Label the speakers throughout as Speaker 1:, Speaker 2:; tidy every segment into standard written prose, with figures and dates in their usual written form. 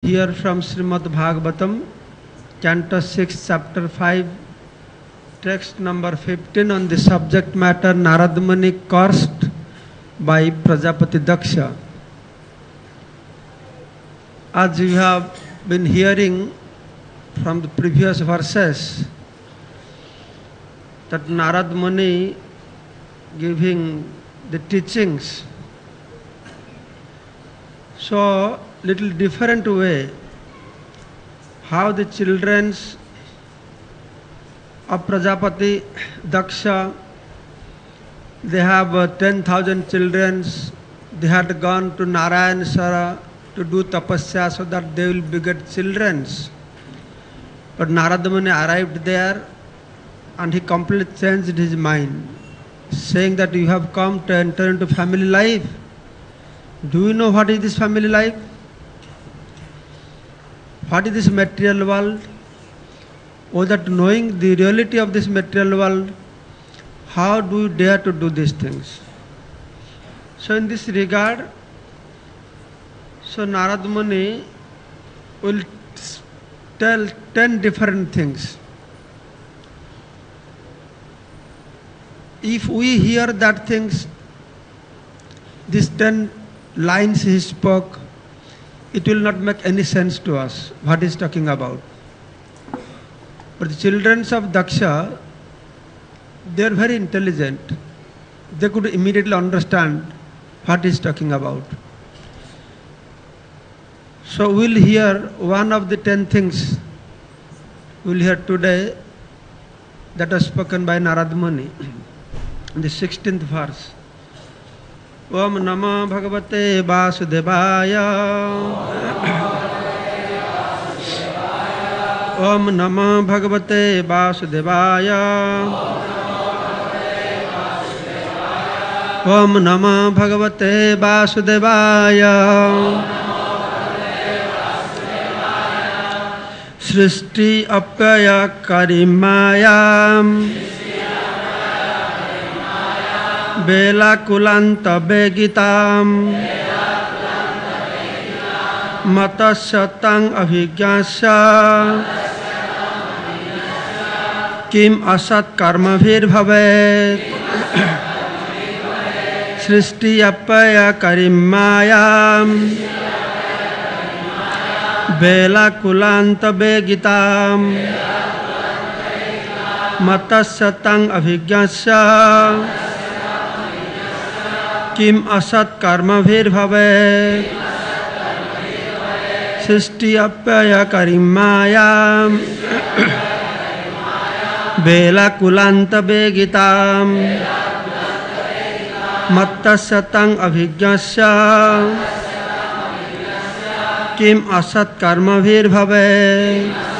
Speaker 1: Here from Srimad Bhagavatam, Canto 6, Chapter 5, text number 15 on the subject matter Narad Muni cursed by Prajapati Daksha. As you have been hearing from the previous verses, that Narad Muni giving the teachings. So, little different way, how the children of Prajapati Daksha, they have 10,000 children, they had gone to Narayana to do tapasya so that they will beget children. But Narada Muni arrived there and he completely changed his mind, saying that you have come to enter into family life. Do you know what is this family life? What is this material world? Or that knowing the reality of this material world, how do you dare to do these things? So in this regard, so Narad Muni will tell 10 different things. If we hear that things, these 10 lines he spoke, it will not make any sense to us what he is talking about. But the children of Daksha, they are very intelligent. They could immediately understand what he is talking about. So we will hear one of the 10 things we will hear today that was spoken by Narad Muni in the 16th verse. Om Namo Bhagavate Vasudevaya. Om Namo Bhagavate Vasudevaya. Om Namo Bhagavate Vasudevaya. Srishti Apyaya Karimayam Bela Kulanta Begitam Matasyatang Abhigyasya Kim Asat Karma Vir Bhavet Srishti Apaya Karimayam Bela Kulanta Begitam Matasyatang Abhigyasya Kim asat karma vir bhave Sisti apyaya karimaya Bela kulanta begitam Mattasyatang abhigyasya Kim asat karma vir bhave.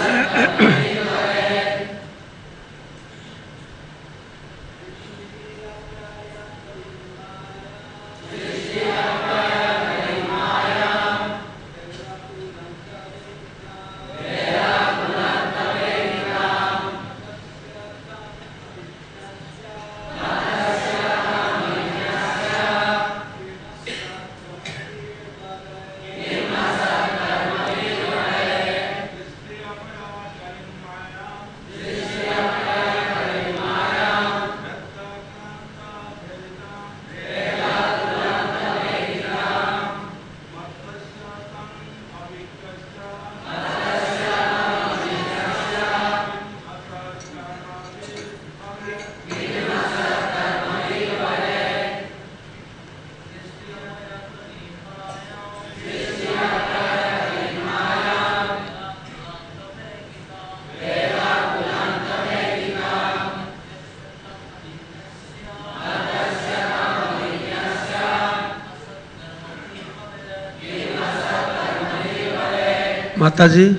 Speaker 1: Mataji.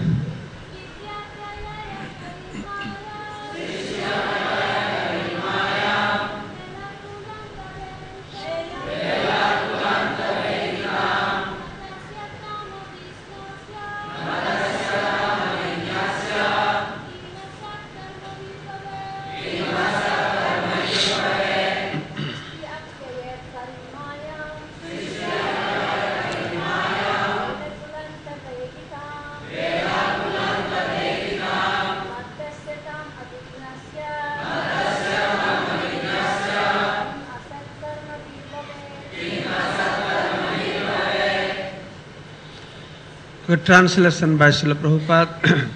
Speaker 1: A translation by Srila Prabhupada.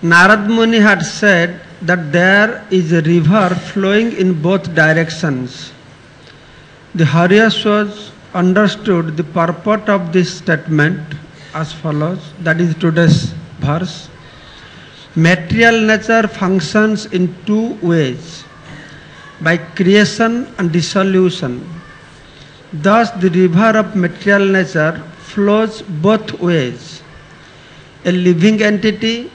Speaker 1: Narad Muni had said that there is a river flowing in both directions. The Haryaswas understood the purport of this statement as follows, that is today's verse. Material nature functions in two ways, by creation and dissolution. Thus the river of material nature flows both ways. A living entity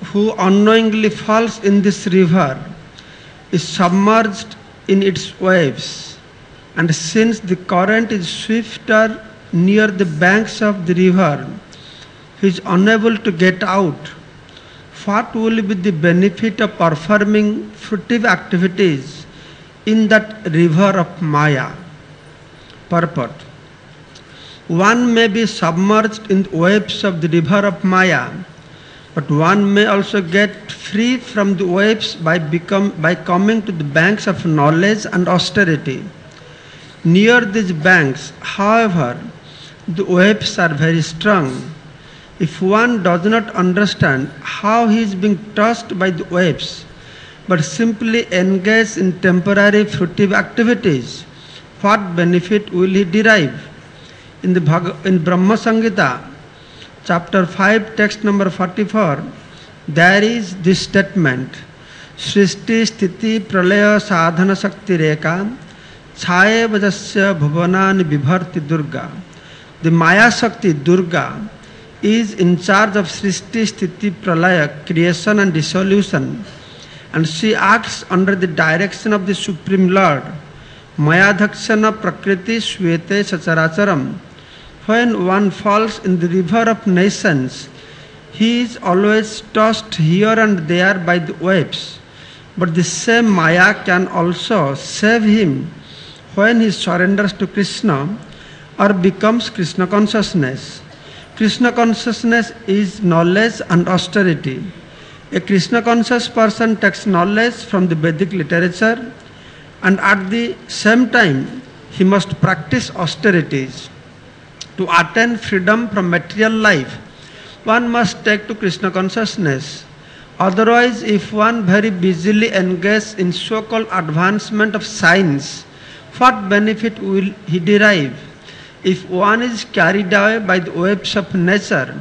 Speaker 1: who unknowingly falls in this river is submerged in its waves, and since the current is swifter near the banks of the river, he is unable to get out. What will be the benefit of performing fruitive activities in that river of Maya? Purport. One may be submerged in the waves of the river of Maya, but one may also get free from the waves by coming to the banks of knowledge and austerity. Near these banks, however, the waves are very strong. If one does not understand how he is being tossed by the waves, but simply engage in temporary fruitive activities, what benefit will he derive? In Brahma Samhita, chapter 5, text number 44, there is this statement, Srishti Sthiti Pralaya Sadhana Shakti Reka Chhaye Vajasya Bhuvanani Vibharti Durga. The Maya Shakti Durga is in charge of Srishti Sthiti Pralaya, creation and dissolution, and she acts under the direction of the Supreme Lord. Mayadhakshana Prakriti Swete Sacharacharam. When one falls in the river of nations, he is always tossed here and there by the waves. But the same Maya can also save him when he surrenders to Krishna or becomes Krishna consciousness. Krishna consciousness is knowledge and austerity. A Krishna conscious person takes knowledge from the Vedic literature, and at the same time he must practice austerities. To attain freedom from material life, one must take to Krishna consciousness. Otherwise, if one very busily engages in so-called advancement of science, what benefit will he derive? If one is carried away by the waves of nature,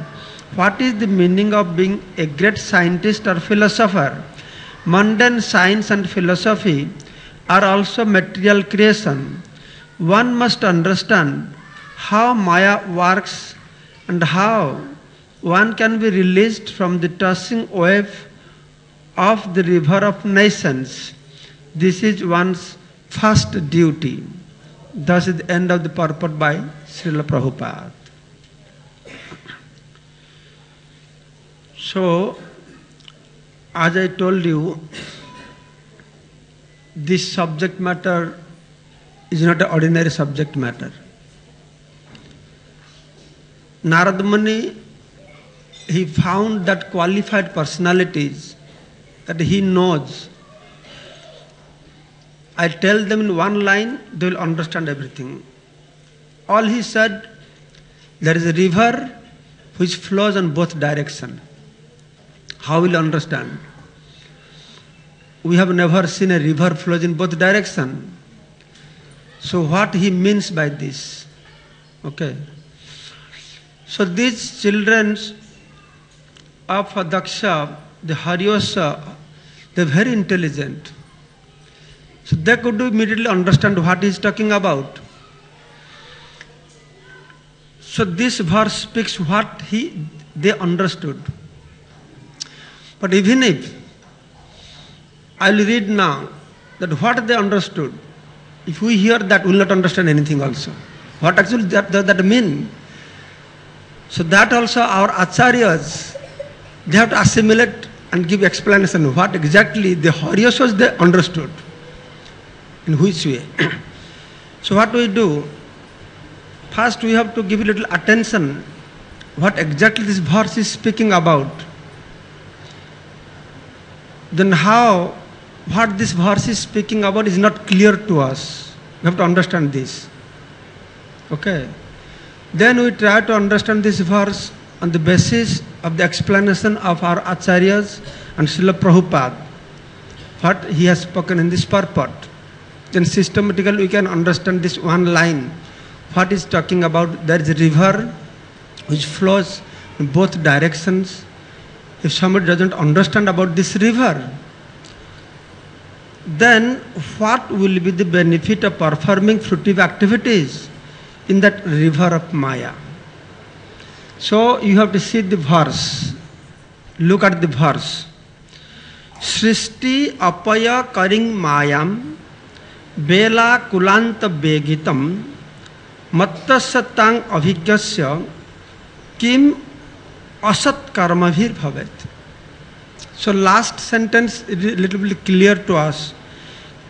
Speaker 1: what is the meaning of being a great scientist or philosopher? Mundane science and philosophy are also material creation. One must understand how Maya works and how one can be released from the tossing wave of the river of nations. This is one's first duty. Thus is the end of the purport by Srila Prabhupada. So, as I told you, this subject matter is not an ordinary subject matter. Narad Muni, he found that qualified personalities that he knows. I tell them in one line, they will understand everything. All he said, there is a river which flows in both directions. How will you understand? We have never seen a river flows in both directions. So what he means by this? Okay. So these children of Daksha, the Haryasa, they are very intelligent. So they could immediately understand what he is talking about. So this verse speaks what they understood. But even if I will read now that what they understood, if we hear that, we will not understand anything also. What actually that mean? So that also our acharyas, they have to assimilate and give explanation what exactly the Haryasas they understood, in which way. So what we do, first we have to give a little attention what exactly this verse is speaking about. Then how what this verse is speaking about is not clear to us. We have to understand this. Okay. Then we try to understand this verse on the basis of the explanation of our Acharyas and Srila Prabhupada, what he has spoken in this purport. Then systematically we can understand this one line. What is talking about? There is a river which flows in both directions. If somebody doesn't understand about this river, then what will be the benefit of performing fruitive activities in that river of Maya? So you have to see the verse. Look at the verse. Srishti apaya karing mayam bela kulanta begitam mattasatang abhigyasya kim asat karmabhir bhavet. So last sentence is a little bit clear to us.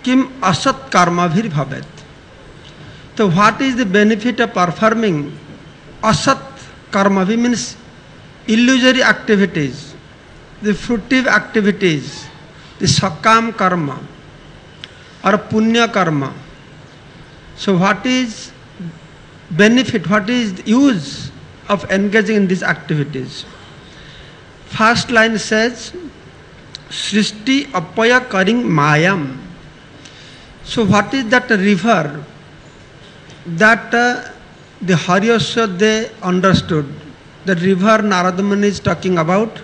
Speaker 1: Kim asat karmabhir bhavet. So what is the benefit of performing asat karmabhir? Means illusory activities, the fruitive activities, the sakam karma or punya karma. So what is benefit, what is the use of engaging in these activities? First line says, Srishti apaya karing mayam. So what is that river that the Haryasya they understood? The river Narada Muni is talking about.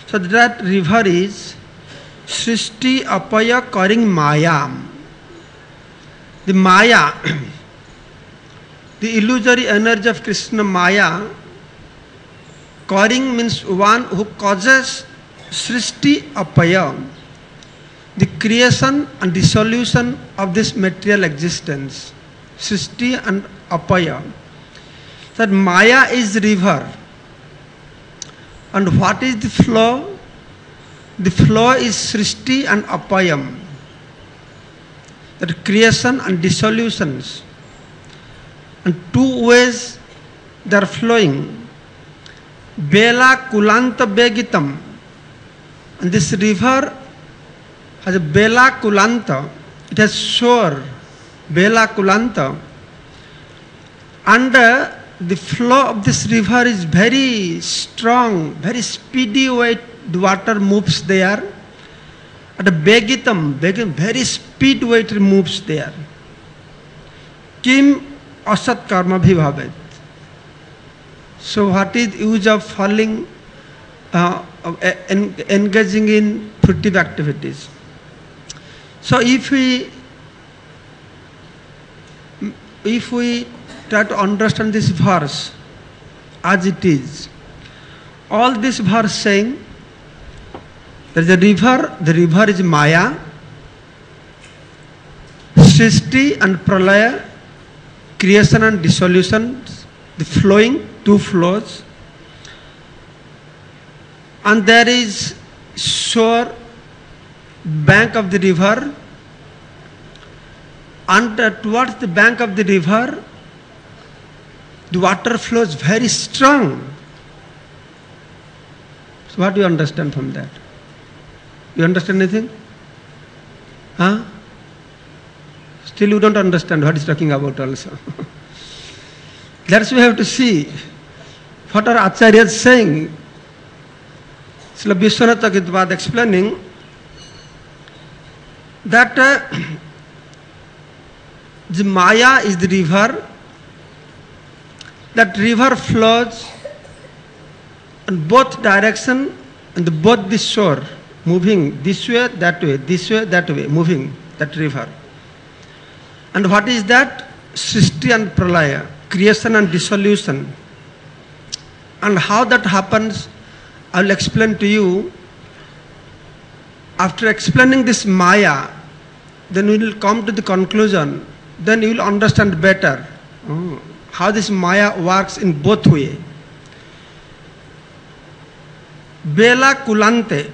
Speaker 1: So that river is Srishti apaya karing mayam. The Maya, the illusory energy of Krishna Maya, karing means one who causes Srishti apaya, the creation and dissolution of this material existence. Srishti and apaya. That Maya is river. And what is the flow? The flow is Srishti and apayam. That creation and dissolutions. And two ways they are flowing. Bela kulanta begitam. And this river has a bela kulanta. It has shore. Bela kulanta. And the flow of this river is very strong, very speedy way the water moves there. At a begitam, very speed way it moves there. Kim asat karma bhivavet. So what is use of falling, engaging in fruitive activities? So if we try to understand this verse as it is, all this verse saying there is a river, the river is Maya, Srishti and Pralaya, creation and dissolution, the flowing, two flows, and there is shore, bank of the river, and towards the bank of the river, the water flows very strong. So what do you understand from that? You understand anything? Huh? Still you don't understand what he's talking about also. That's why we have to see what our Acharya is saying. Srila Vishwanath Chakravarti explaining that the Maya is the river. That river flows in both direction and both the shore, moving this way, that way, moving that river. And what is that? Srishti and Pralaya, creation and dissolution. And how that happens, I will explain to you. After explaining this Maya, then we will come to the conclusion, then you will understand better how this Maya works in both ways. Bela kulante.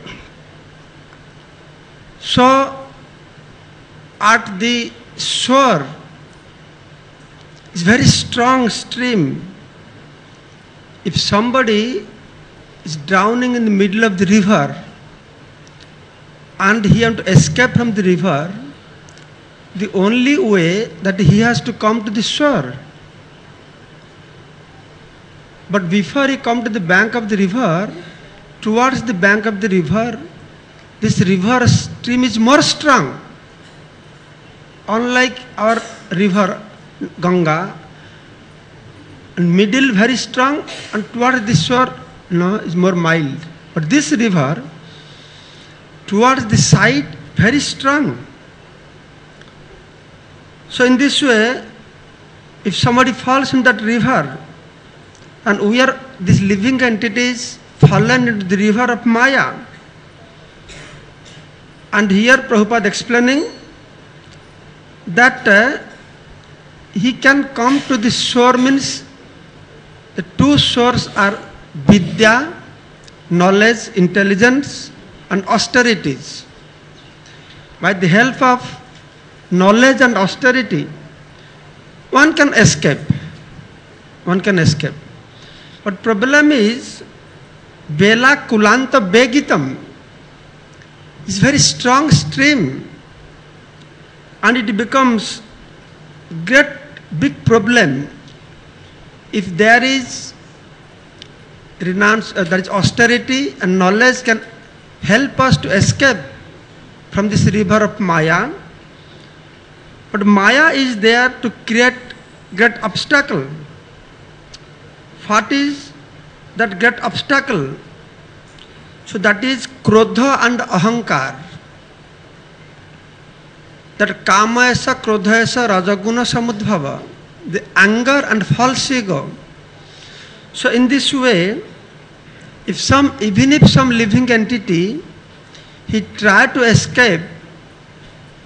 Speaker 1: So, at the shore, it's very strong stream. If somebody is drowning in the middle of the river, and he has to escape from the river, the only way that he has to come to the shore. But before he comes to the bank of the river, towards the bank of the river, this river stream is more strong. Unlike our river Ganga, middle very strong and towards the shore is more mild. But this river, towards the side, very strong. So in this way, if somebody falls in that river, and we are these living entities fallen into the river of Maya. And here Prabhupada explaining that he can come to the shore, means the two shores are Vidya, knowledge, intelligence, and austerities. By the help of knowledge and austerity, one can escape. One can escape. But problem is, Bela Kulanta Begitam is very strong stream, and it becomes great big problem if there is there is austerity and knowledge can help us to escape from this river of Maya. But Maya is there to create great obstacle. What is that great obstacle? So that is Krodha and Ahankar. That Kama esa, Krodha esa, Rajaguna Samudbhava, the anger and false ego. So in this way, even if some living entity, he try to escape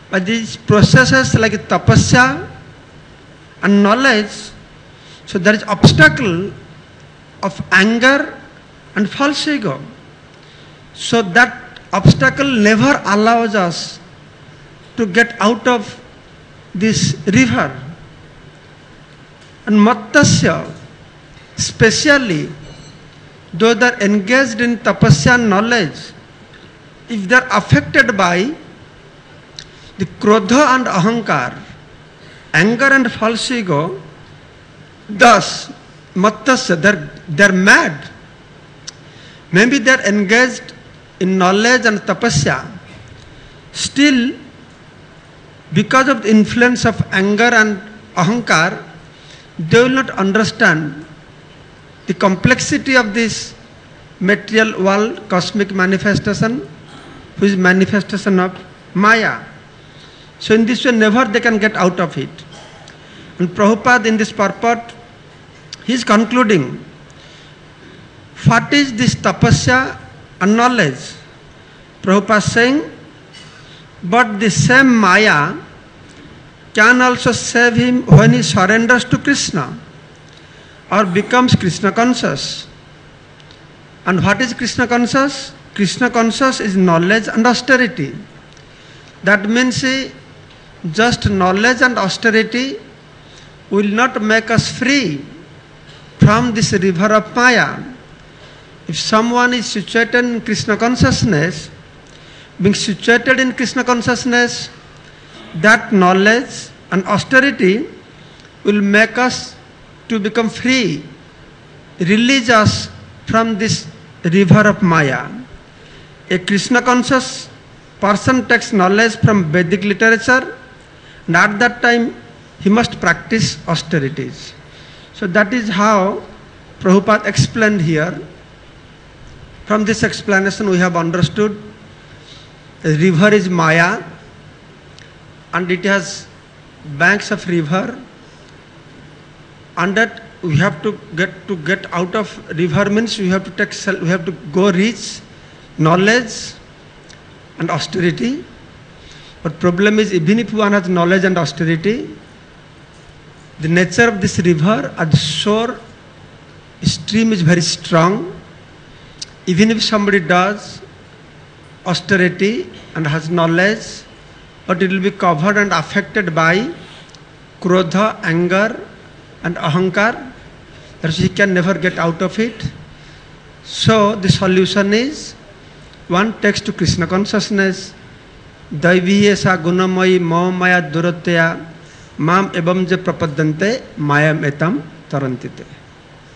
Speaker 1: by these processes like tapasya and knowledge, so there is obstacle of anger and false ego. So that obstacle never allows us to get out of this river. And Mattasya, especially those that are engaged in tapasya and knowledge, if they are affected by the Krodha and Ahankar, anger and false ego, thus Mattasya, they are mad. Maybe they are engaged in knowledge and tapasya. Still, because of the influence of anger and ahankar, they will not understand the complexity of this material world, cosmic manifestation, which is manifestation of Maya. So in this way, never they can get out of it. And Prabhupada in this purport, he is concluding, what is this tapasya and knowledge? Prabhupada saying, but the same Maya can also save him when he surrenders to Krishna or becomes Krishna conscious. And what is Krishna conscious? Krishna conscious is knowledge and austerity. That means just knowledge and austerity will not make us free from this river of Maya. If someone is situated in Krishna consciousness, being situated in Krishna consciousness, that knowledge and austerity will make us to become free, release us from this river of Maya. A Krishna conscious person takes knowledge from Vedic literature, and at that time he must practice austerities. So that is how Prabhupada explained here. From this explanation we have understood the river is Maya and it has banks of river, and that we have to get out of river means we have to go reach knowledge and austerity. But problem is, even if one has knowledge and austerity, the nature of this river at the shore stream is very strong. Even if somebody does austerity and has knowledge, but it will be covered and affected by krodha, anger and ahankar, that he can never get out of it. So the solution is one takes to Krishna consciousness Daiviyesa gunamayi maya duratya mam evam je prapadante mayam etam tarantite.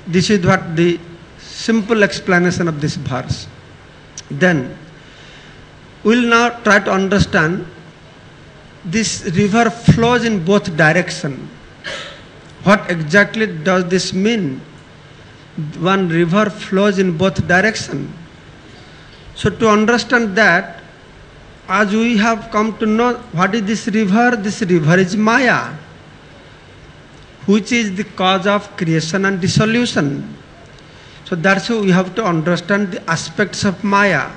Speaker 1: This is what the simple explanation of this verse. Then we will now try to understand this river flows in both directions. What exactly does this mean? One river flows in both directions. So to understand that, as we have come to know what is this river is Maya, which is the cause of creation and dissolution. So that's why we have to understand the aspects of Maya.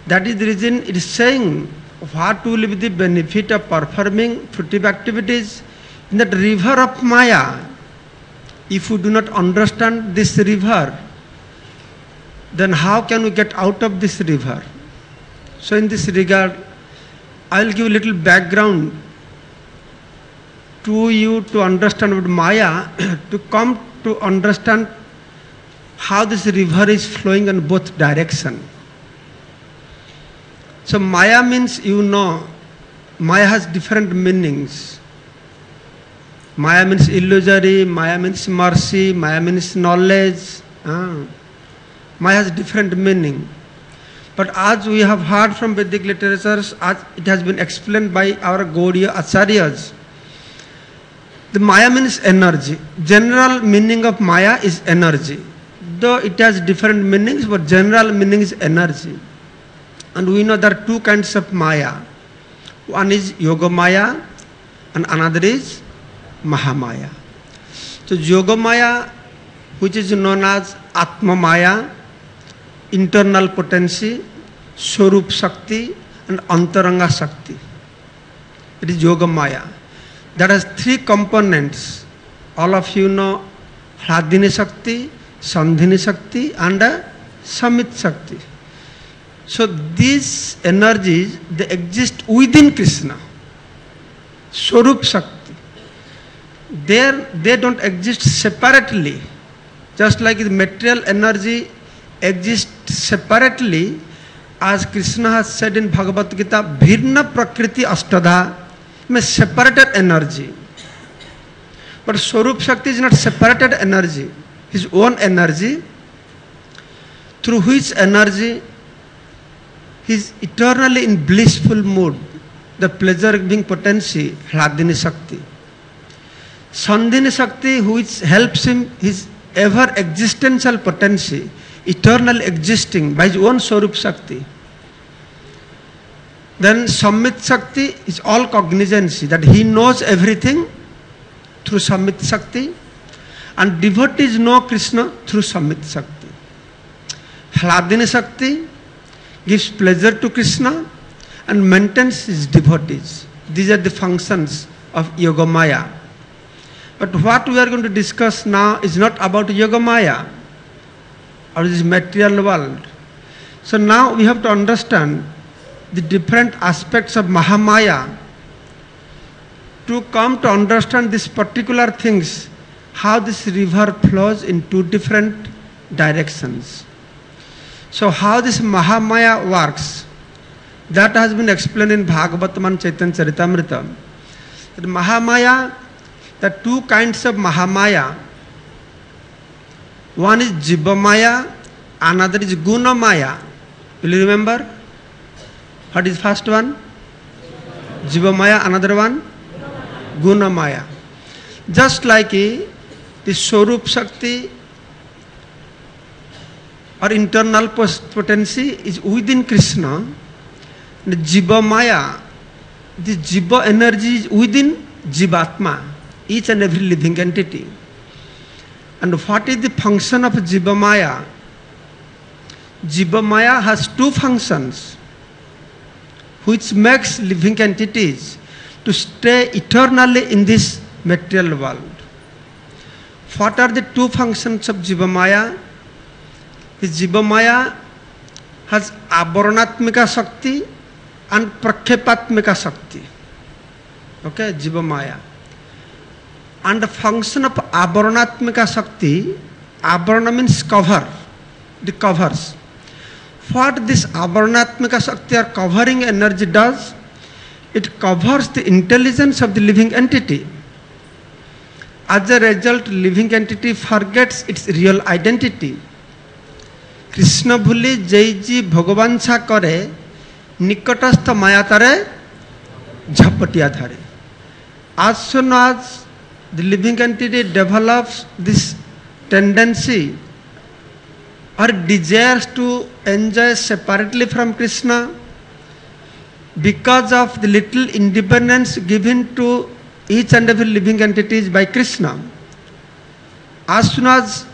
Speaker 1: That is the reason it is saying what will be the benefit of performing fruitive activities in that river of Maya. If we do not understand this river, then how can we get out of this river? So in this regard, I will give a little background to you to understand about Maya, to come to understand how this river is flowing in both directions. So Maya means, Maya has different meanings. Maya means illusory, Maya means mercy, Maya means knowledge. Maya has different meaning. But as we have heard from Vedic literatures, as it has been explained by our Gaudiya Acharyas, the Maya means energy. General meaning of Maya is energy. Though it has different meanings, but general meaning is energy. And we know there are two kinds of Maya. One is Yoga Maya and another is Mahamaya. So Yoga Maya, which is known as Atma Maya, internal potency, Swarup Shakti and Antaranga Shakti. It is Yoga Maya. That has three components. All of you know Hladini Shakti, Sandhini Shakti and Samit Shakti. So these energies, they exist within Krishna. Swarup Shakti. They don't exist separately. Just like the material energy exists separately, as Krishna has said in Bhagavad Gita, Bhirna Prakriti Ashtadha, means separated energy. But Swarup Shakti is not separated energy, his own energy, through which energy he is eternally in blissful mood, the pleasure-giving potency, Hladini Shakti. Sandhini Shakti, which helps him, his ever-existential potency, eternally existing by his own Swarup Shakti. Then Samit Shakti is all cognizency, that he knows everything through Samit Shakti, and devotees know Krishna through Samit Shakti. Hladini Shakti gives pleasure to Krishna and maintains his devotees. These are the functions of Yoga Maya. But what we are going to discuss now is not about Yoga Maya or this material world. So now we have to understand the different aspects of Mahamaya to come to understand these particular things, how this river flows in two different directions. So how this Mahamaya works, that has been explained in Bhagavatam and Chaitanya Charitamrita. That Mahamaya, the two kinds of Mahamaya, one is Jiva Maya, another is Guna Maya. Will you remember? What is first one? Jiva Maya, another one? Guna Maya. Just like the Swarup Shakti or internal potency is within Krishna, the Jiva Maya, the Jiva energy is within Jivatma, each and every living entity. And what is the function of Jiva Maya? Jiva Maya has two functions which makes living entities to stay eternally in this material world. What are the two functions of Jiva Maya? The Jiva Maya has Avaranatmika Shakti and Prakhepatmika Shakti. Okay, Jiva Maya. And the function of Avaranatmika Shakti, Avarana means cover, the covers. What this Avarnatmika Shakti or covering energy does, it covers the intelligence of the living entity. As a result, living entity forgets its real identity. Krishna bhuli jaiji Bhagavan cha kare, nikotastha mayatare jhapatiya dhare. As soon as the living entity develops this tendency or desires to enjoy separately from Krishna, because of the little independence given to each and every living entities by Krishna, as soon as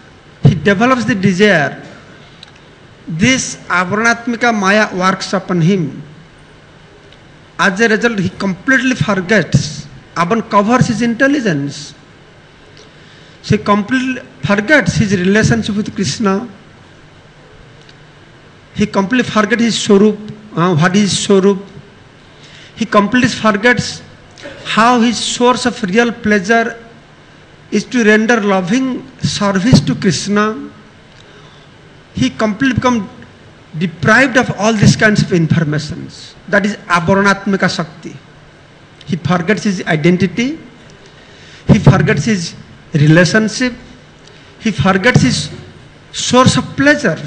Speaker 1: he develops the desire, this Avarnatmika Maya works upon him. As a result, he completely forgets, uncovers his intelligence. So he completely forgets his relationship with Krishna. He completely forgets his Swarup, what is Swarup. He completely forgets how his source of real pleasure is to render loving service to Krishna. He completely becomes deprived of all these kinds of informations. That is Avarnatmika Shakti. He forgets his identity. He forgets his relationship. He forgets his source of pleasure.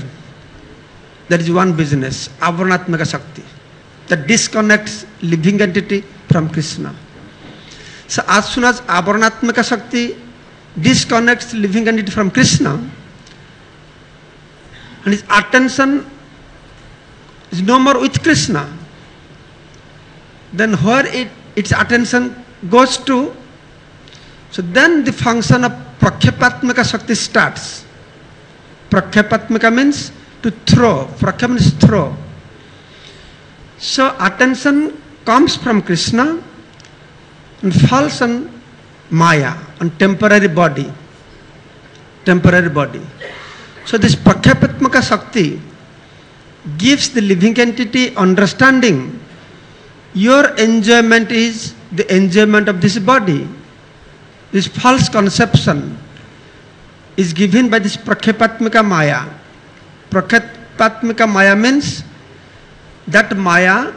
Speaker 1: That is one business, Avarnatmika Shakti, that disconnects living entity from Krishna. So as soon as Avarnatmika Shakti disconnects living entity from Krishna, and his attention is no more with Krishna, then where its attention goes to, so then the function of Prakhyapaatmika Shakti starts. Prakhyapaatmika means to throw, Prakhya means throw. So attention comes from Krishna and falls on Maya, on temporary body. Temporary body. So this Prakhyapaatmika Shakti gives the living entity understanding. Your enjoyment is the enjoyment of this body. This false conception is given by this Prakhyapaatmika Maya. Prakhyapaatmika Maya means that Maya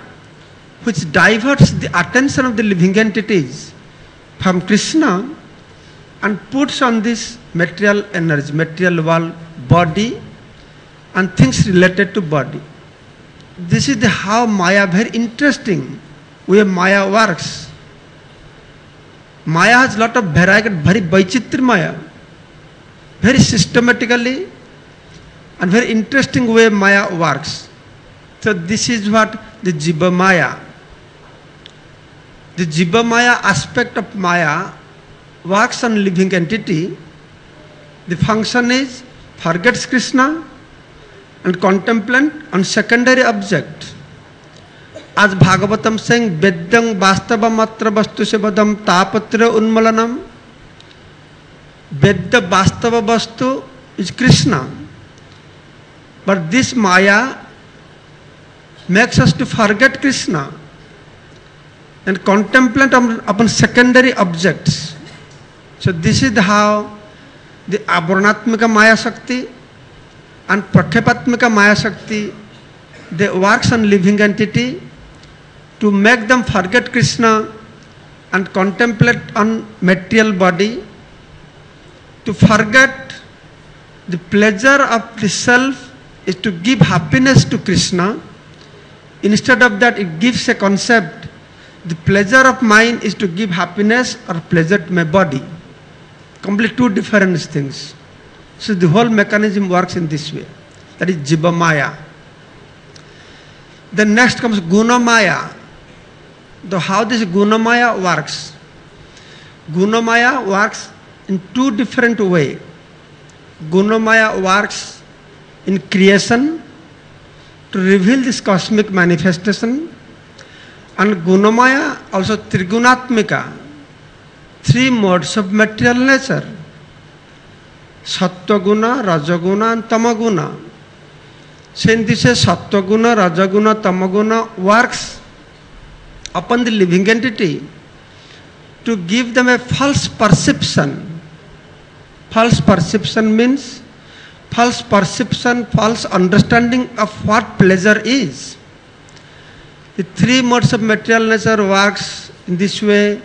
Speaker 1: which diverts the attention of the living entities from Krishna and puts on this material energy, material world, body and things related to body. This is how Maya, very interesting way Maya works. Maya has lot of variety, very Vaichitra Maya, very systematically and very interesting way Maya works. So this is what the Jiva Maya. The Jiva Maya aspect of Maya works on living entity. The function is forgets Krishna and contemplate on secondary object. As Bhagavatam saying, Vedyang Vastava Matra Vastu Sevadam Tapatra Unmalanam. Vedya Vastava Vastu is Krishna. But this Maya makes us to forget Krishna and contemplate upon secondary objects. So this is how the Avarnatmika Maya Shakti and Prakhyapaatmika Maya Shakti, they works on living entity to make them forget Krishna and contemplate on material body, to forget the pleasure of the self is to give happiness to Krishna. Instead of that, it gives a concept, the pleasure of mind is to give happiness or pleasure to my body. Completely two different things. So the whole mechanism works in this way. That is Jiva Maya. Then next comes Guna Maya. How this Guna Maya works? Guna Maya works in two different ways. Guna Maya works in creation to reveal this cosmic manifestation, and Gunamaya also Trigunatmika, three modes of material nature, Sattva Guna, Rajaguna and Tamaguna. So in this Sattva Guna, Rajaguna, Tamaguna works upon the living entity to give them a false perception. False perception means false perception, false understanding of what pleasure is. The three modes of material nature works in this way.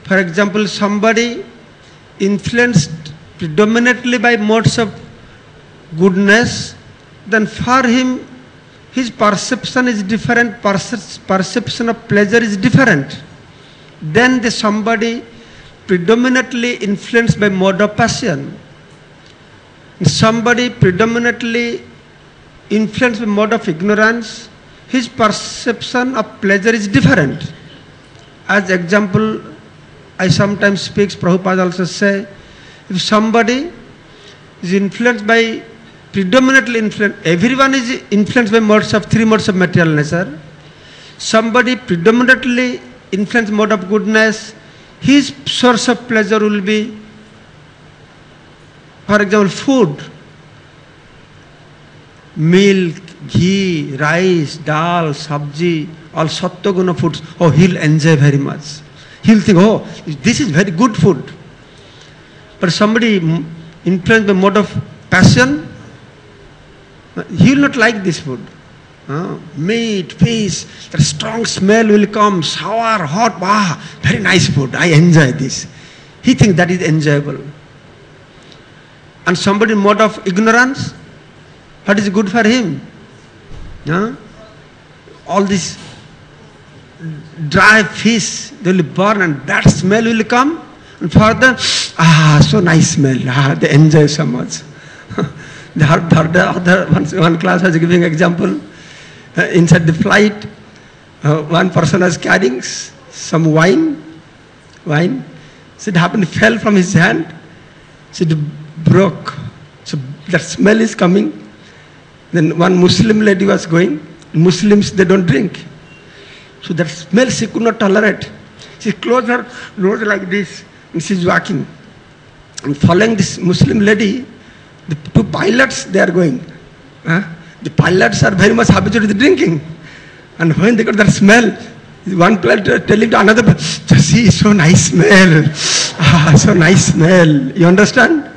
Speaker 1: For example, somebody influenced predominantly by modes of goodness, then for him his perception is different, perception of pleasure is different. Then the somebody predominantly influenced by mode of passion, somebody predominantly influenced by mode of ignorance, his perception of pleasure is different. As example, I sometimes speak, Prabhupada also say, if somebody is influenced by, predominantly influenced, everyone is influenced by three modes of material nature. Somebody predominantly influenced mode of goodness, his source of pleasure will be, for example, food, milk, ghee, rice, dal, sabji, all sattva-guna foods. Oh, he'll enjoy very much. He'll think, oh, this is very good food. But somebody influenced by mode of passion, he will not like this food. Meat, fish, the strong smell will come, sour, hot, wow, very nice food, I enjoy this. He thinks that is enjoyable. And somebody in mode of ignorance, what is good for him? All this dry fish, they will burn and that smell will come. And for them, so nice smell, they enjoy so much. One class was giving example. Inside the flight, one person was carrying some wine. So it happened, fell from his hand. So it broke. So that smell is coming. Then one Muslim lady was going. Muslims, they don't drink. So that smell she could not tolerate. She closed her nose like this and she's walking. And following this Muslim lady, the two pilots, they are going. The pilots are very much habituated to drinking. And when they got that smell, one pilot telling to another, see, so nice smell. So nice smell. You understand?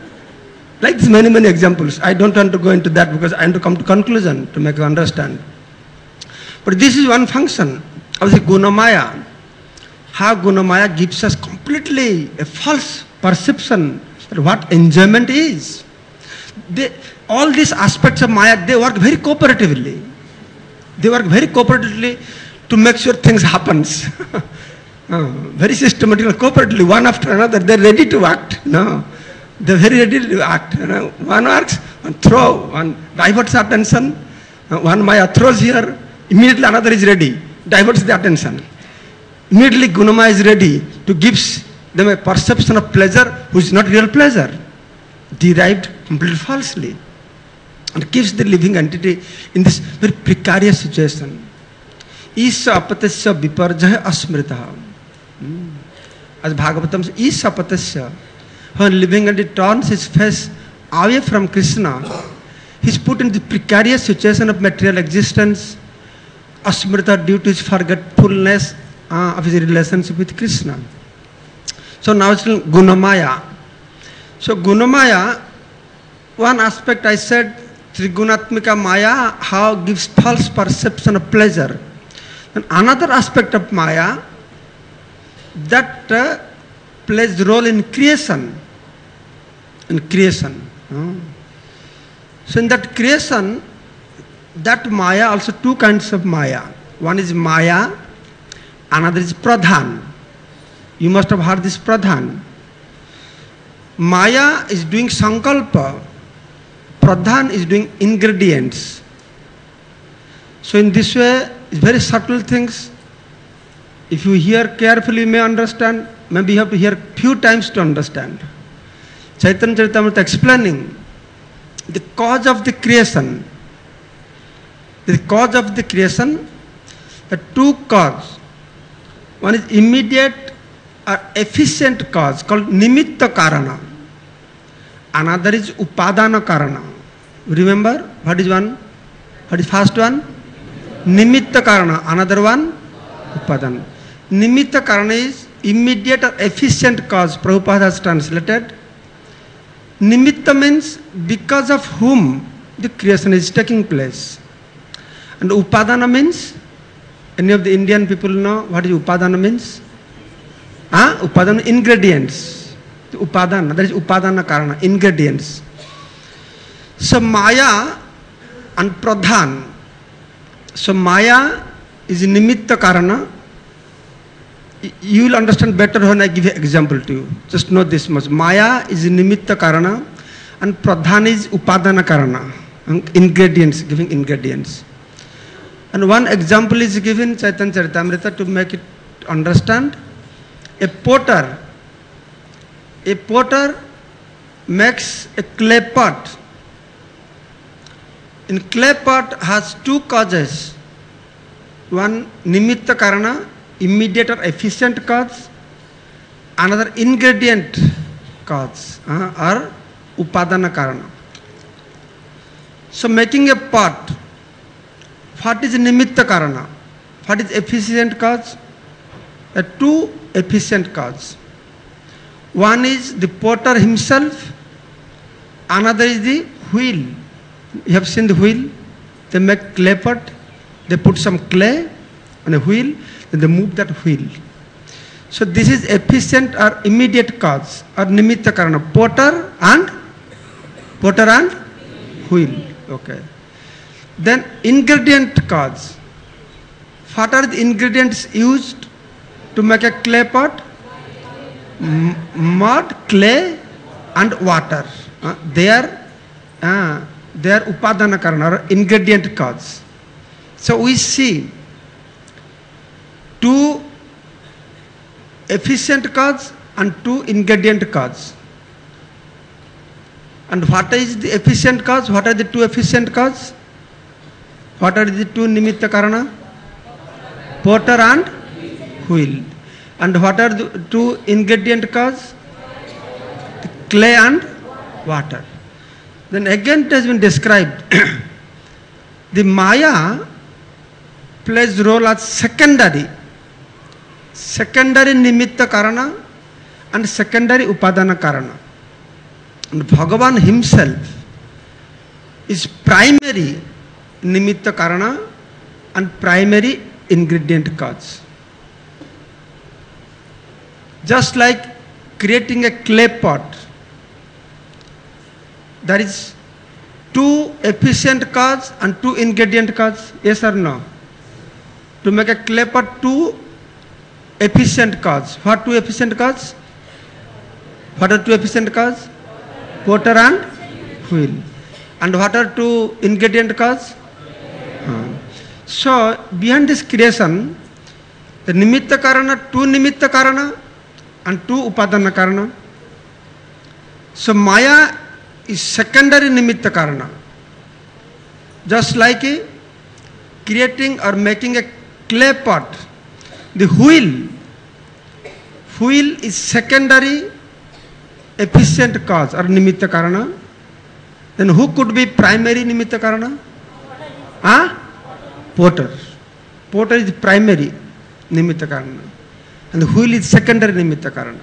Speaker 1: Like this, many examples. I don't want to go into that because I want to come to conclusion to make you understand. But this is one function of the Gunamaya. How Gunamaya gives us completely a false perception that what enjoyment is. All these aspects of Maya, they work very cooperatively. They work very cooperatively to make sure things happens. Very systematically, cooperatively, one after another, they're ready to act. No, they're very ready to act. One works, one throw, one diverts attention, one Maya throws here, immediately another is ready, diverts the attention. Immediately Gunamaya is ready to give them a perception of pleasure which is not real pleasure, derived completely falsely. And keeps the living entity in this very precarious situation. Isha apatasya viparjaya asmritaha. As Bhagavatam says, Isha apatasya, when living entity turns his face away from Krishna, he is put in the precarious situation of material existence, asmrita, due to his forgetfulness of his relationship with Krishna. So now it's Gunamaya. So Gunamaya, one aspect I said, Trigunatmika Maya, how gives false perception of pleasure. And another aspect of Maya, that plays role in creation. So in that creation, that Maya, also two kinds of Maya. One is Maya, another is Pradhan. You must have heard this Pradhan. Maya is doing Sankalpa. Pradhan is doing ingredients. So in this way, it's very subtle things. If you hear carefully, you may understand. Maybe you have to hear few times to understand. Chaitanya Charitamrita explaining the cause of the creation. The cause of the creation, the two causes. One is immediate or efficient cause called Nimitta Karana. Another is Upadana Karana. Remember, what is one? What is first one? Nimitta Karana. Another one? Upadana. Nimitta Karana is immediate or efficient cause. Prabhupada has translated. Nimitta means because of whom the creation is taking place. And Upadana means, any of the Indian people know what is Upadana means? Upadana, ingredients. Upadana, that is Upadana Karana, ingredients. So Maya and Pradhan. So Maya is Nimitta Karana. You will understand better when I give an example to you. Just know this much. Maya is Nimitta Karana and Pradhan is Upadana Karana. Ingredients, giving ingredients. And one example is given Chaitanya Charitamrita to make it understand. A potter makes a clay pot. In clay pot has two causes. One Nimitta Karana, immediate or efficient cause. Another ingredient cause or Upadana Karana. So making a pot, what is Nimitta Karana? What is efficient cause? Two efficient cause. One is the potter himself, another is the wheel. You have seen the wheel? They make clay pot, they put some clay on a wheel, and they move that wheel. So this is efficient or immediate cause or Nimitta Karana, potter and wheel. Okay. Then ingredient cause. What are the ingredients used to make a clay pot? Mud, clay and water. They are Upadana Karana or ingredient cause. So we see two efficient cause and two ingredient cause. And what is the efficient cause? What are the two efficient cause? What are the two Nimitta Karana? Potter and wheel. And what are the two ingredient cause? Clay and water. Then again it has been described. The Maya plays role as secondary Nimitta Karana and secondary Upadana Karana. And Bhagavan himself is primary Nimitta Karana and primary ingredient cause. Just like creating a clay pot, there is two efficient cause and two ingredient cause. Yes or no? To make a clay pot, two efficient cause. What two efficient cause? What are two efficient cause? Potter and wheel. And what are two ingredient cause? So behind this creation, the Nimitta Karana, two Nimitta Karana and two Upadana Karana. So Maya is secondary Nimitta Karana. Just like creating or making a clay pot, the wheel is secondary efficient cause or Nimitta Karana. Then who could be primary Nimitta Karana? Potter. Potter is primary Nimitta Karana. And the wheel is secondary Nimitta Karana.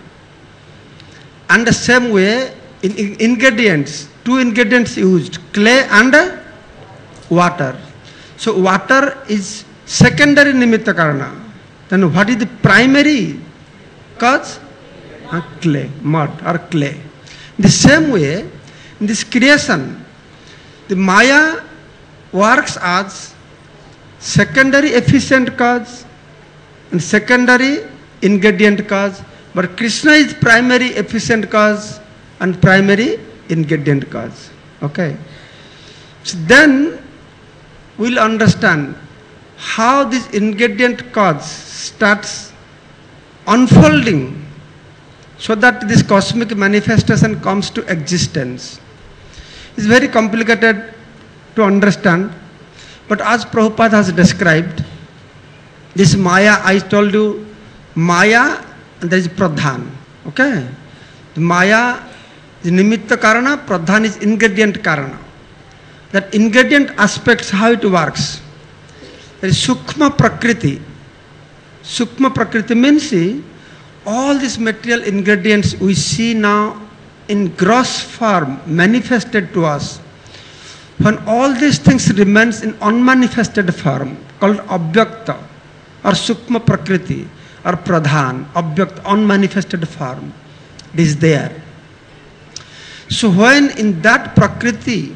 Speaker 1: And the same way, in ingredients, two ingredients used, clay and water. So water is secondary Nimitta Karana. Then what is the primary cause? Clay, mud or clay. In the same way, in this creation, the Maya works as secondary efficient cause and secondary ingredient cause, but Krishna is primary efficient cause and primary ingredient cause. Okay. So then we'll understand how this ingredient cause starts unfolding so that this cosmic manifestation comes to existence. It's very complicated to understand, but as Prabhupada has described, this Maya, I told you, Maya and there is Pradhan. Okay? The Maya is Nimitta Karana, Pradhan is ingredient Karana. That ingredient aspects, how it works. There is Sukma Prakriti. Sukma Prakriti means all these material ingredients we see now in gross form manifested to us, when all these things remains in unmanifested form, called Abhyakta or Sukma Prakriti or Pradhan, Abhyakta, unmanifested form, it is there. So when in that Prakriti,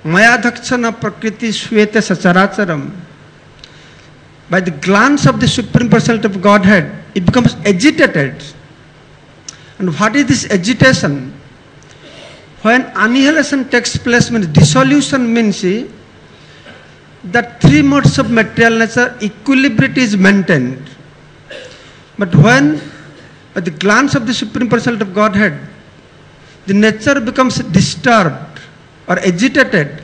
Speaker 1: Mayadhakshana Prakriti Shweta Sacharacharam, by the glance of the Supreme Personality of Godhead, it becomes agitated. And what is this agitation? When annihilation takes place, means dissolution means that three modes of material nature, equilibrium is maintained. But when by the glance of the Supreme Personality of Godhead, the nature becomes disturbed or agitated,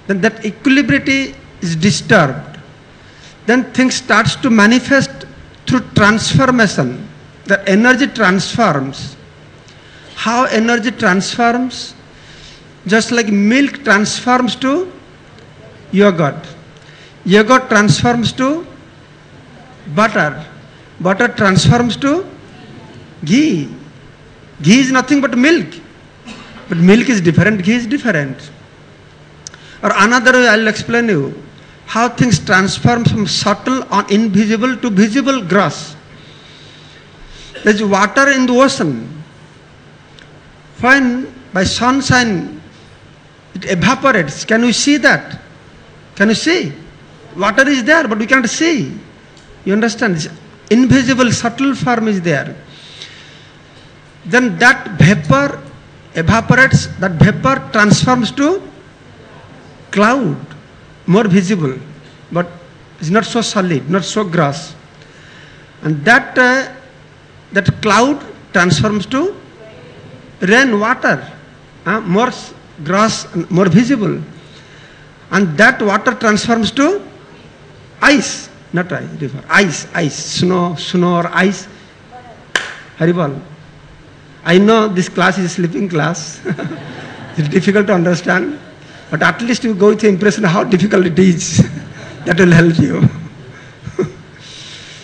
Speaker 1: then that equilibrium is disturbed. Then things starts to manifest through transformation. The energy transforms. How energy transforms? Just like milk transforms to yogurt. Yogurt transforms to butter. Butter transforms to ghee. Ghee is nothing but milk. But milk is different, ghee is different. Or another way I will explain you how things transform from subtle or invisible to visible gross. There is water in the ocean. When by sunshine it evaporates, can you see that? Can you see? Water is there, but we cannot see. You understand? This invisible, subtle form is there. Then that vapor evaporates, that vapor transforms to cloud, more visible, but it's not so solid, not so gross. And that cloud transforms to rain, water, more gross and more visible. And that water transforms to ice, not ice, river, ice, snow or ice. Haribol. I know this class is a sleeping class. It's difficult to understand. But at least you go with the impression how difficult it is. That will help you.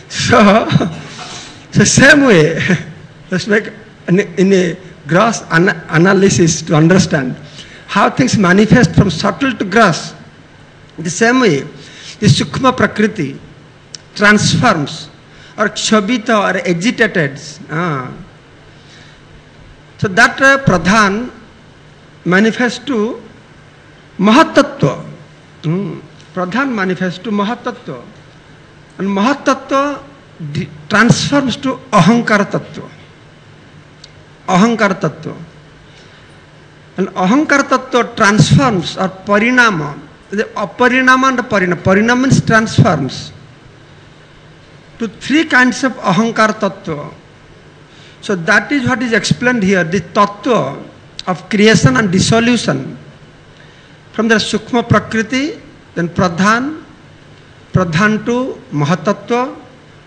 Speaker 1: So same way, let's make in a gross analysis to understand how things manifest from subtle to gross. The same way, the Sukma Prakriti transforms or kshabita or agitated. So that Pradhan manifests to Mahatattva. Pradhan manifests to Mahatattva. And Mahatattva transforms to Ahankara Tattva. Ahankara Tattva. And Ahankara Tattva transforms or Parinama. The Aparinama and Parinama. Parinama means transforms to three kinds of Ahankara Tattva. So that is what is explained here, the Tattva of creation and dissolution. From the Sukma Prakriti, then Pradhan, Pradhan to Mahatattva,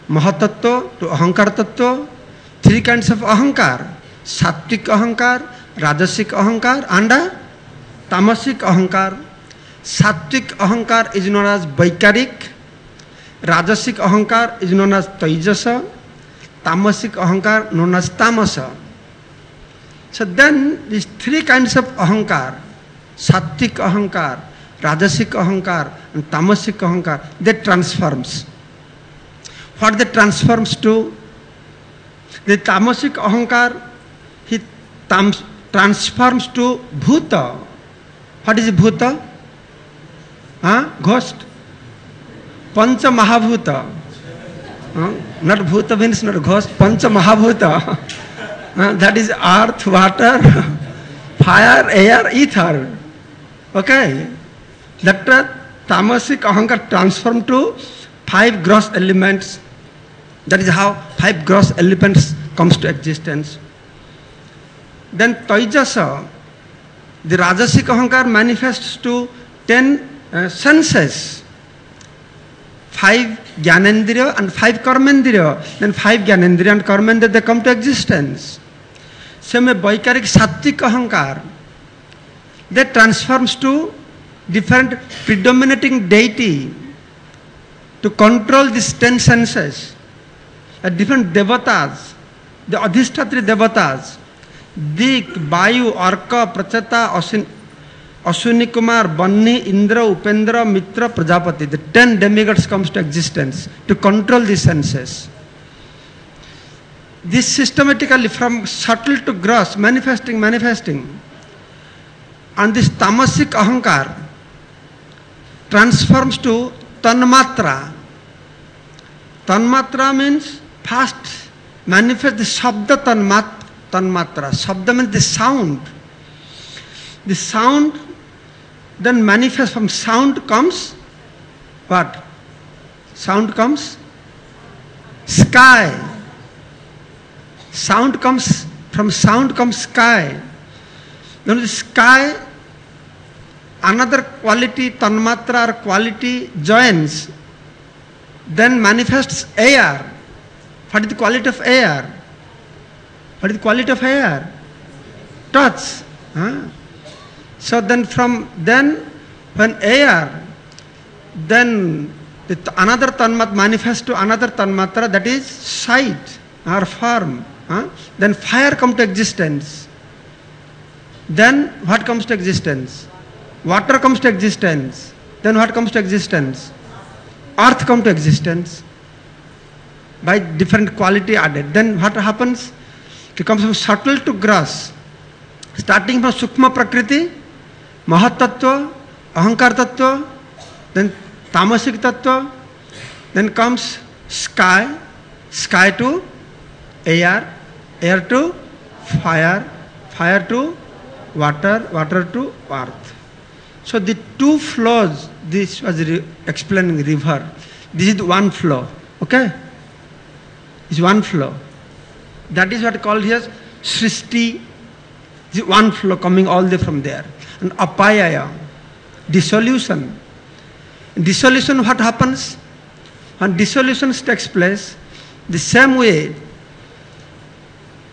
Speaker 1: Mahatattva to Ahankara Tattva, three kinds of Ahankar, Sattvic Ahankar, Rajasic Ahankar and Tamasic Ahankar. Sattvic Ahankar is known as Vaikarik, Rajasic Ahankar is known as Taijasa, Tamasic Ahankar known as Tamasa. So then these three kinds of Ahankar, Sattvic Ahankar, Rajasic Ahankar and Tamasic Ahankar, they transforms. What they transforms to? The Tamasic Ahankar, he transforms to Bhuta. What is Bhuta? Ghost. Pancha Mahabhuta. Not Bhuta means not ghost, Pancha Mahabhuta. That is earth, water, fire, air, ether. Okay. That Tamasic Ahankar transformed to 5 gross elements. That is how 5 gross elements comes to existence. Then Taijasa, the Rajasic Ahankar manifests to 10 senses. 5 Jnanendriya and 5 Karmendriya. Then 5 Jnanendriya and Karmendriya, they come to existence. Same way Vaikarik Sattvic Ahankar, they transforms to different predominating deity to control these 10 senses. Different devatas, the Adhishtatri devatas, Dik, Bayu, Arka, Prachata, Ashwini Kumar, Banni, Indra, Upendra, Mitra, Prajapati. The 10 demigods comes to existence to control the senses. This systematically from subtle to gross, manifesting. And this tamasic ahankar transforms to tanmatra. Tanmatra means fast, manifest the shabda tanmatra. Shabda means the sound. The sound then manifests from sound comes what? Sound comes sky. Sound comes from sound comes sky. Then the sky, another quality, tanmatra or quality joins, then manifests air. What is the quality of air? What is the quality of air? Touch. So then when air, then another tanmatra manifests to another tanmatra, that is sight or form. Then fire comes to existence. Then what comes to existence? Water comes to existence. Then what comes to existence? Earth comes to existence by different quality added. Then what happens? It comes from subtle to gross. Starting from Sukma Prakriti, Mahat Tattva, Ahankar Tattva, then Tamasik Tattva, then comes sky, sky to air, air to fire, fire to water, water to earth. So the two flows, this was explaining river. This is one flow, okay? It's one flow. That is what called here Srishti. This is one flow coming all the way from there. And apayaya, dissolution. In dissolution, what happens? When dissolution takes place, the same way,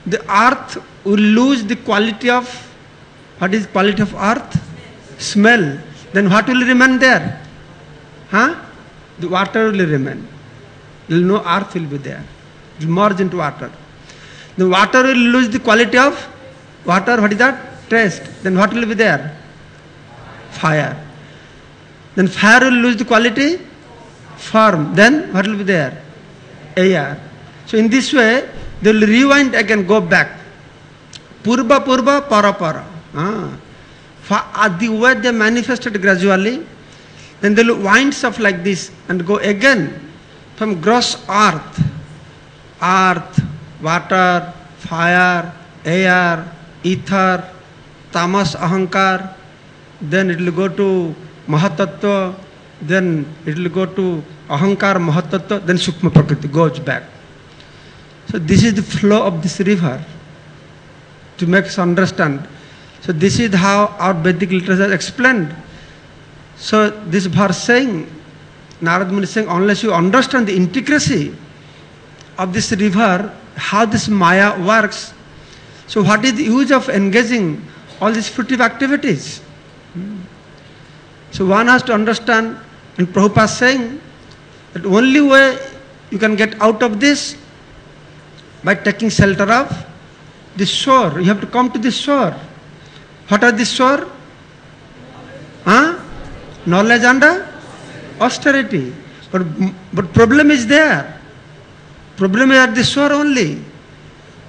Speaker 1: the earth will lose the quality of, what is quality of earth? Smell. Then what will remain there? The water will remain. No earth will be there. It will merge into water. The water will lose the quality of water. What is that? Taste. Then what will be there? Fire. Then fire will lose the quality? Form. Then what will be there? Air. So in this way, they will rewind again, go back. Purva, purva, para, para. The way they manifested gradually, then they will wind up like this and go again from gross earth, water, fire, air, ether, tamas, ahankar, then it will go to mahatattva, then it will go to ahankar, mahatattva, then sukma prakriti goes back. So this is the flow of this river to make us understand. So this is how our Vedic literature explained. So this verse saying, Narad Muni is saying, unless you understand the intricacy of this river, how this Maya works, so what is the use of engaging all these fruitive activities? So one has to understand, and Prabhupada is saying, that only way you can get out of this by taking shelter of the shore. You have to come to the shore. What are the shore? Knowledge and austerity. But problem is there. Problem is at the shore only.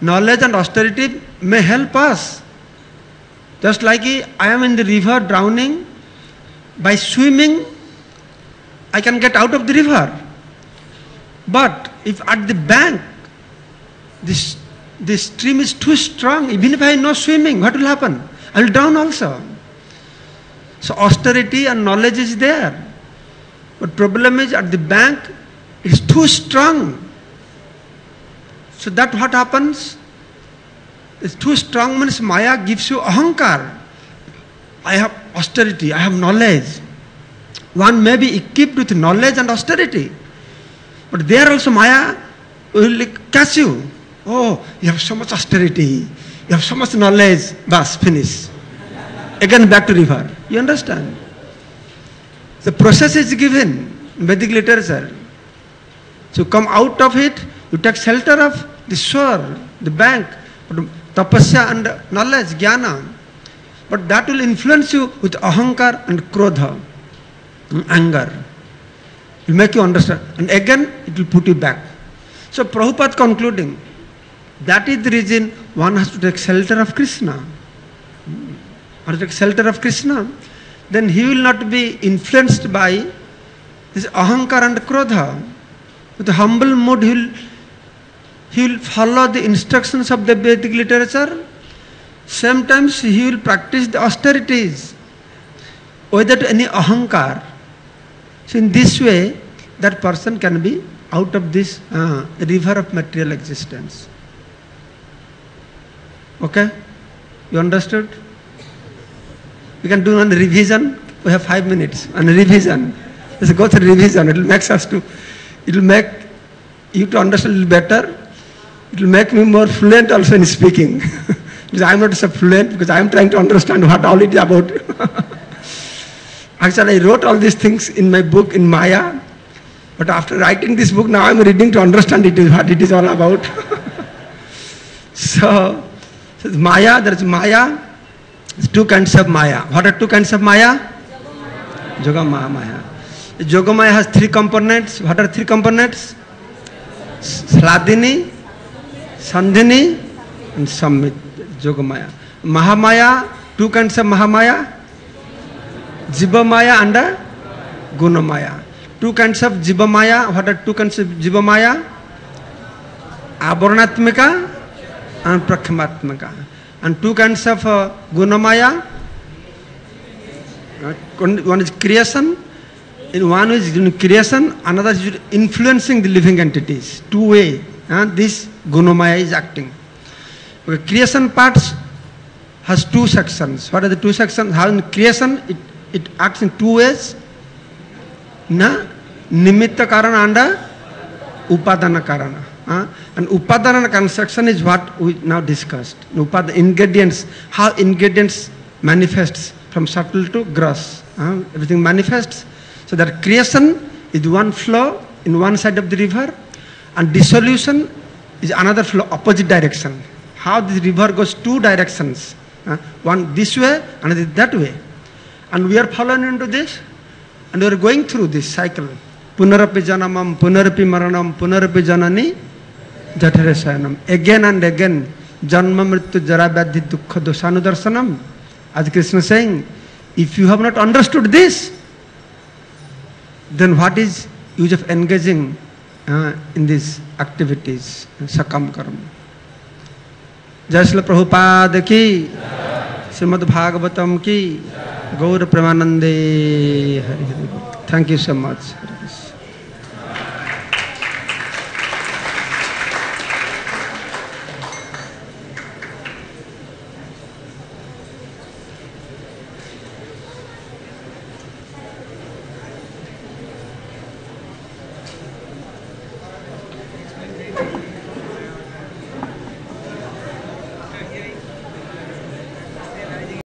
Speaker 1: Knowledge and austerity may help us. Just like I am in the river drowning, by swimming I can get out of the river. But if at the bank this stream is too strong, even if I know swimming, what will happen? I will drown also. So austerity and knowledge is there. But problem is at the bank it is too strong. So that what happens? It's too strong means Maya gives you ahankar. I have austerity, I have knowledge. One may be equipped with knowledge and austerity. But there also Maya will catch you. Oh, you have so much austerity, you have so much knowledge, bas, finish. Again back to river. You understand? The process is given in Vedic literature. So come out of it, you take shelter of the shore, the bank. But tapasya and knowledge, jnana. But that will influence you with ahankar and krodha, anger. It will make you understand. And again, it will put you back. So Prabhupada concluding, that is the reason one has to take shelter of Krishna. One has to take shelter of Krishna. Then he will not be influenced by this ahankar and krodha. With a humble mood, he will follow the instructions of the Vedic literature. Sometimes he will practice the austerities without any ahankar. So in this way, that person can be out of this river of material existence. Okay? You understood? We can do one revision. We have 5 minutes on revision. Let's go through revision. It will make you to understand a little better. It will make me more fluent also in speaking. Because I am not so fluent, because I am trying to understand what all it is about. Actually, I wrote all these things in my book, in Maya. But after writing this book, now I am reading to understand what it is all about. So Maya, there is Maya. There's 2 kinds of Maya. What are 2 kinds of Maya? Yogamaya, Maya. Yogamaya has 3 components. What are 3 components? Sladini, Sandhini, and Sammit. Yogamaya. Mahamaya, 2 kinds of Mahamaya. Jivamaya and Gunamaya. 2 kinds of Jivamaya. What are 2 kinds of Jivamaya? Avarnatmika and Prakhamatmika. And 2 kinds of Gunamaya. One is creation. One is creation, another is influencing the living entities. 2 ways this Gunamaya is acting. Okay, creation parts has 2 sections. What are the 2 sections? How in creation it acts in 2 ways. Nimitta karana and upadana karana. And upadana karana section is what we now discussed. Ingredients, how ingredients manifests from subtle to gross. Everything manifests. So that creation is one flow in one side of the river, and dissolution is another flow, opposite direction. How this river goes 2 directions. One this way, another that way. And we are following into this, and we are going through this cycle. Punarapi janamam, punarapi maranam, punarapi janani, jatare sayanam. Again and again, janma mrityu jara vyadhi dukkha dosanudarsanam. As Krishna is saying, if you have not understood this, then what is use of engaging in these activities? Sakam karma. Jai Srila Prabhupada ki, Srimad Bhagavatam ki, Gaura Premanande. Thank you so much.